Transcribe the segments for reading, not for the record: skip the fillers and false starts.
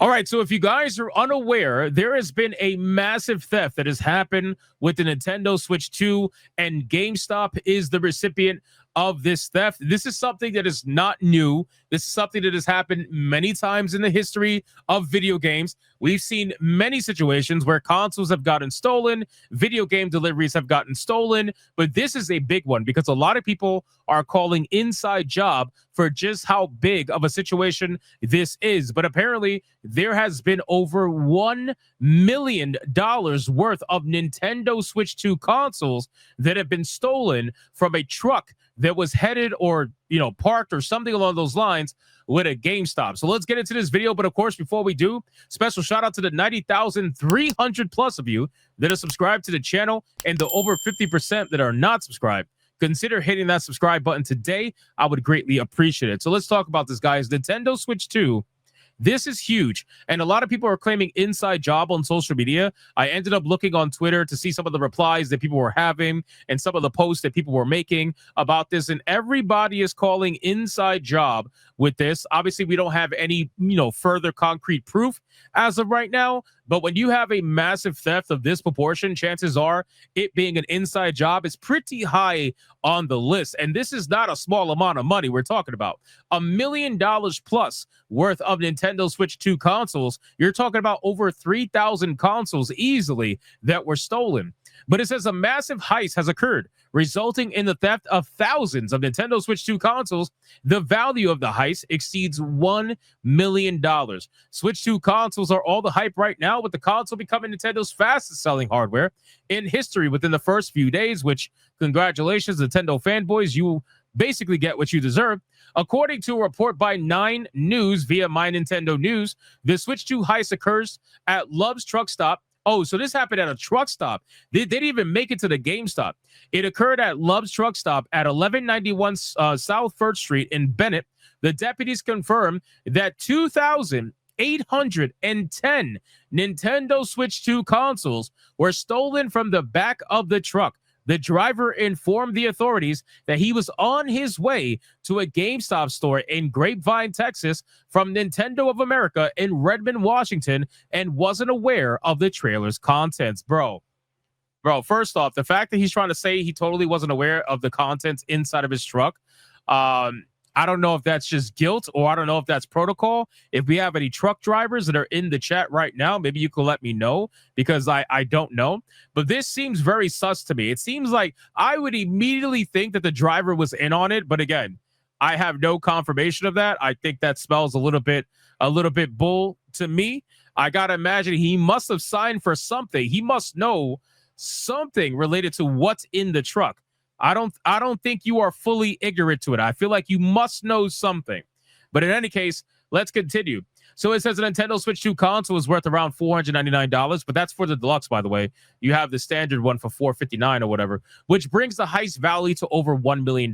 All right, so if you guys are unaware, there has been a massive theft that has happened with the Nintendo Switch 2, and GameStop is the recipient of this theft. This is something that is not new. This is something that has happened many times in the history of video games. We've seen many situations where consoles have gotten stolen, video game deliveries have gotten stolen, but this is a big one because a lot of people are calling inside job for just how big of a situation this is. But apparently, there has been over $1 million worth of Nintendo Switch 2 consoles that have been stolen from a truck that was headed or, parked or something along those lines with a GameStop. So let's get into this video. But of course, before we do, special shout out to the 90,300 plus of you that are subscribed to the channel and the over 50% that are not subscribed. Consider hitting that subscribe button today. I would greatly appreciate it. So let's talk about this, guys. Nintendo Switch 2. This is huge. And a lot of people are claiming inside job on social media. I ended up looking on Twitter to see some of the replies that people were having and some of the posts that people were making about this. And everybody is calling inside job with this. Obviously, we don't have any, further concrete proof as of right now. But when you have a massive theft of this proportion, chances are it being an inside job is pretty high on the list. And this is not a small amount of money we're talking about. $1 million plus worth of Nintendo Switch 2 consoles. You're talking about over 3,000 consoles easily that were stolen. But it says a massive heist has occurred, resulting in the theft of thousands of Nintendo Switch 2 consoles. The value of the heist exceeds $1 million. Switch 2 consoles are all the hype right now, with the console becoming Nintendo's fastest selling hardware in history within the first few days, which, congratulations, Nintendo fanboys, you basically get what you deserve. According to a report by 9 News via My Nintendo News, the Switch 2 heist occurs at Love's Truck Stop. Oh, so this happened at a truck stop. They didn't even make it to the GameStop. It occurred at Love's Truck Stop at 1191 South 1st Street in Bennett. The deputies confirmed that 2,810 Nintendo Switch 2 consoles were stolen from the back of the truck. The driver informed the authorities that he was on his way to a GameStop store in Grapevine, Texas, from Nintendo of America in Redmond, Washington, and wasn't aware of the trailer's contents. Bro, first off, the fact that he's trying to say he totally wasn't aware of the contents inside of his truck, I don't know if that's just guilt or I don't know if that's protocol. If we have any truck drivers that are in the chat right now, maybe you can let me know because I don't know. But this seems very sus to me. It seems like I would immediately think that the driver was in on it. But again, I have no confirmation of that. I think that smells a little bit bull to me. I got to imagine he must have signed for something. He must know something related to what's in the truck. I don't think you are fully ignorant to it. I feel like you must know something. But in any case, let's continue. So it says a Nintendo Switch 2 console is worth around $499, but that's for the deluxe, by the way. You have the standard one for $459 or whatever, which brings the heist value to over $1 million.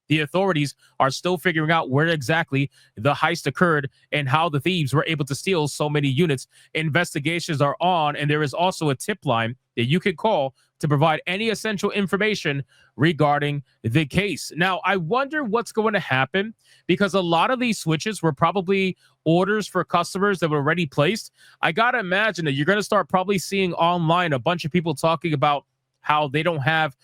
The authorities are still figuring out where exactly the heist occurred and how the thieves were able to steal so many units. Investigations are on, and there is also a tip line that you can call to provide any essential information regarding the case. Now, I wonder what's going to happen because a lot of these Switches were probably orders for customers that were already placed. I got to imagine that you're going to start probably seeing online a bunch of people talking about how they don't have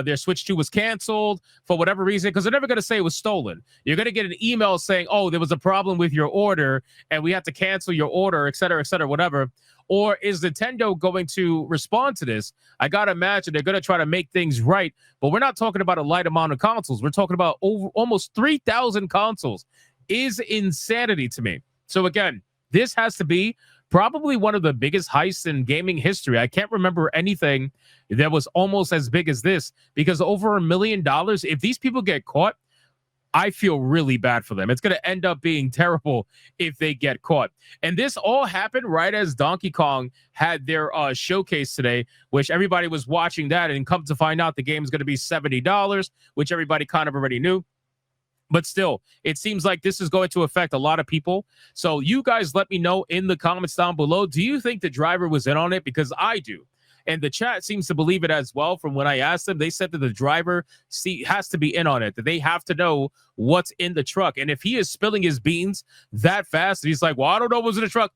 their Switch 2 was canceled for whatever reason, because they're never going to say it was stolen. You're going to get an email saying, oh, there was a problem with your order and we had to cancel your order, et cetera, whatever. Or is Nintendo going to respond to this? I got to imagine they're going to try to make things right, but we're not talking about a light amount of consoles. We're talking about almost 3,000 consoles. Is insanity to me. So again, this has to be probably one of the biggest heists in gaming history. I can't remember anything that was almost as big as this, because over $1 million, if these people get caught, I feel really bad for them. It's going to end up being terrible if they get caught. And this all happened right as Donkey Kong had their showcase today, which everybody was watching that, and come to find out the game is going to be $70, which everybody kind of already knew. But still, it seems like this is going to affect a lot of people. So you guys let me know in the comments down below. Do you think the driver was in on it? Because I do. And the chat seems to believe it as well. From when I asked them, they said that the driver has to be in on it, that they have to know what's in the truck. And if he is spilling his beans that fast, and he's like, well, I don't know what was in the truck.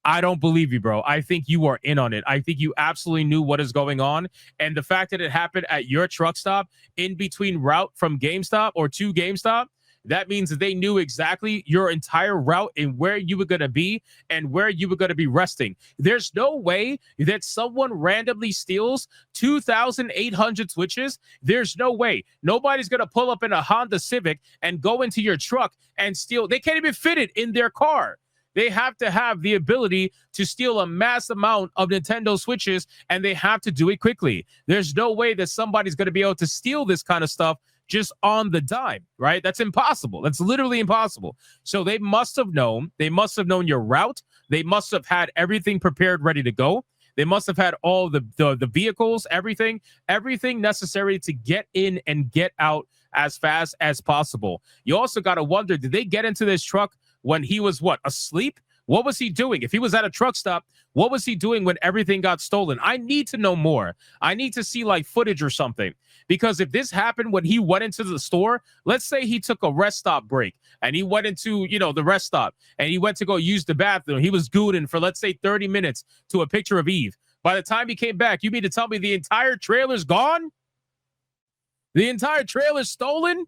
I don't believe you, bro. I think you are in on it. I think you absolutely knew what is going on. And the fact that it happened at your truck stop in between route from GameStop or to GameStop, that means that they knew exactly your entire route and where you were going to be and where you were going to be resting. There's no way that someone randomly steals 2,800 switches. There's no way. Nobody's going to pull up in a Honda Civic and go into your truck and steal. They can't even fit it in their car. They have to have the ability to steal a mass amount of Nintendo Switches, and they have to do it quickly. There's no way that somebody's going to be able to steal this kind of stuff just on the dime, right? That's impossible. That's literally impossible. So they must have known. They must have known your route. They must have had everything prepared, ready to go. They must have had all the vehicles, everything necessary to get in and get out as fast as possible. You also got to wonder, did they get into this truck when he was asleep? What was he doing? If he was at a truck stop, what was he doing when everything got stolen? I need to know more. I need to see like footage or something, because if this happened when he went into the store, let's say he took a rest stop break and he went into, the rest stop and he went to go use the bathroom. He was gooning for, let's say, 30 minutes to a picture of Eve. By the time he came back, you mean to tell me the entire trailer's gone? The entire trailer's stolen?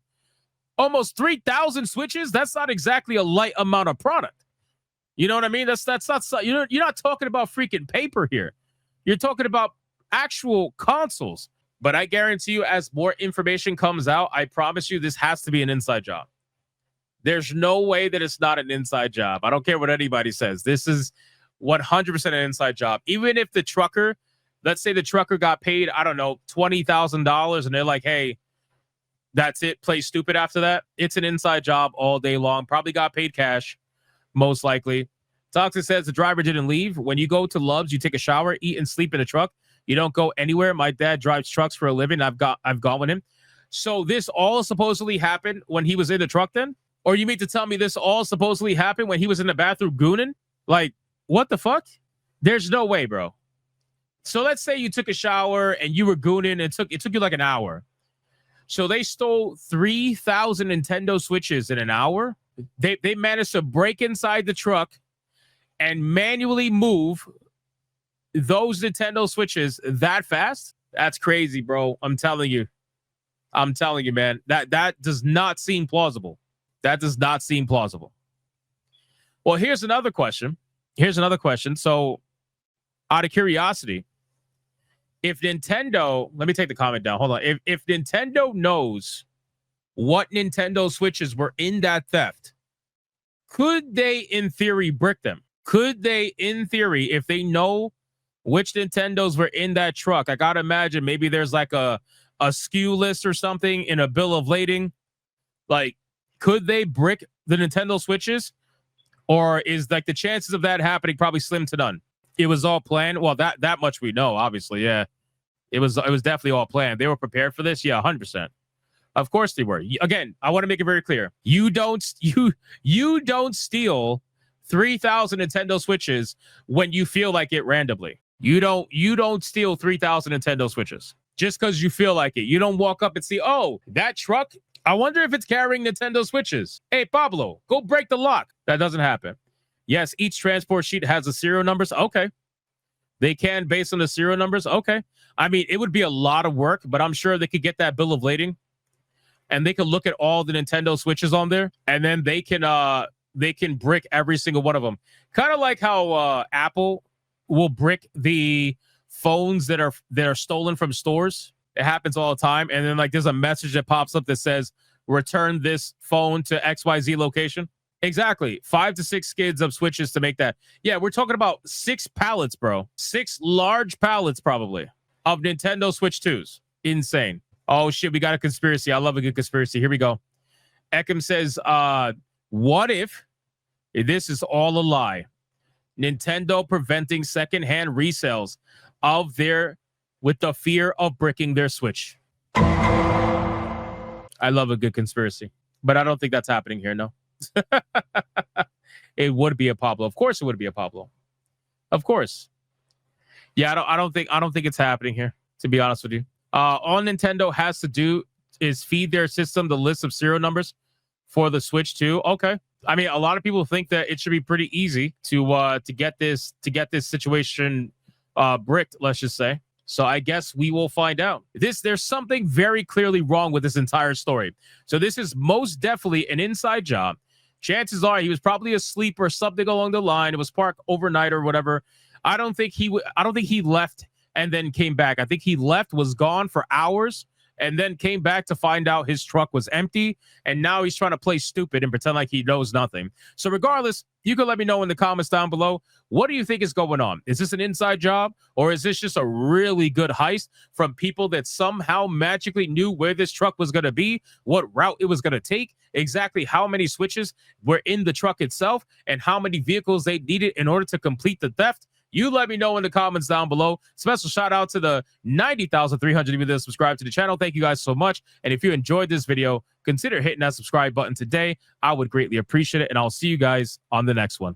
Almost 3,000 switches? That's not exactly a light amount of product. You know what I mean? That's not, you're not talking about freaking paper here. You're talking about actual consoles. But I guarantee you, as more information comes out, I promise you this has to be an inside job. There's no way that it's not an inside job. I don't care what anybody says. This is 100% an inside job. Even if the trucker, let's say the trucker got paid, I don't know, $20,000, and they're like, hey, that's it, play stupid after that. It's an inside job all day long. Probably got paid cash, most likely. Toxic says the driver didn't leave. When you go to Love's, you take a shower, eat, and sleep in a truck. You don't go anywhere. My dad drives trucks for a living. I've gone with him. So this all supposedly happened when he was in the truck then? Or you mean to tell me this all supposedly happened when he was in the bathroom gooning? Like, what the fuck? There's no way, bro. So let's say you took a shower and you were gooning. It took you like an hour. So they stole 3,000 Nintendo Switches in an hour. They managed to break inside the truck and manually move those Nintendo Switches that fast. That's crazy, bro. I'm telling you, man. That does not seem plausible. That does not seem plausible. Well, here's another question. So, out of curiosity, if Nintendo, let me take the comment down. Hold on. If Nintendo knows what Nintendo Switches were in that theft, could they, in theory, brick them? Could they, in theory, if they know which Nintendos were in that truck? I gotta imagine maybe there's like a SKU list or something in a bill of lading. Like, could they brick the Nintendo Switches? Or is like the chances of that happening probably slim to none? It was all planned. Well, that much we know, obviously. Yeah, it was definitely all planned. They were prepared for this. Yeah, 100%. Of course they were. Again, I want to make it very clear. You don't steal 3,000 Nintendo Switches when you feel like it randomly. You don't steal 3,000 Nintendo Switches just because you feel like it. You don't walk up and see, oh, that truck, I wonder if it's carrying Nintendo Switches. Hey, Pablo, go break the lock. That doesn't happen. Yes, each transport sheet has the serial numbers. Okay. They can based on the serial numbers. Okay. I mean, it would be a lot of work, but I'm sure they could get that bill of lading and they could look at all the Nintendo Switches on there, and then they can brick every single one of them. Kind of like how Apple will brick the phones that are stolen from stores. It happens all the time. And then like there's a message that pops up that says, return this phone to XYZ location. Exactly. 5 to 6 skids of switches to make that. Yeah, we're talking about 6 pallets, bro. 6 large pallets probably of Nintendo Switch 2s. Insane. Oh shit, we got a conspiracy. I love a good conspiracy. Here we go. Ekim says, what if this is all a lie? Nintendo preventing secondhand resales of with the fear of bricking their Switch. I love a good conspiracy, but I don't think that's happening here. No. It would be a Pablo. Of course it would be a Pablo. Of course. Yeah, I don't think it's happening here, to be honest with you. All Nintendo has to do is feed their system the list of serial numbers for the Switch 2. Okay. I mean, a lot of people think that it should be pretty easy to get this situation bricked, let's just say. So I guess we will find out. There's something very clearly wrong with this entire story. So this is most definitely an inside job. Chances are he was probably asleep or something along the line. It was parked overnight or whatever. I don't think he left and then came back. I think he left, was gone for hours, and then came back to find out his truck was empty. And now he's trying to play stupid and pretend like he knows nothing. So regardless, you can let me know in the comments down below. What do you think is going on? Is this an inside job, or is this just a really good heist from people that somehow magically knew where this truck was going to be, what route it was going to take, exactly how many switches were in the truck itself, and how many vehicles they needed in order to complete the theft? You let me know in the comments down below. Special shout out to the 90,300 of you that subscribe to the channel. Thank you guys so much. And if you enjoyed this video, consider hitting that subscribe button today. I would greatly appreciate it. And I'll see you guys on the next one.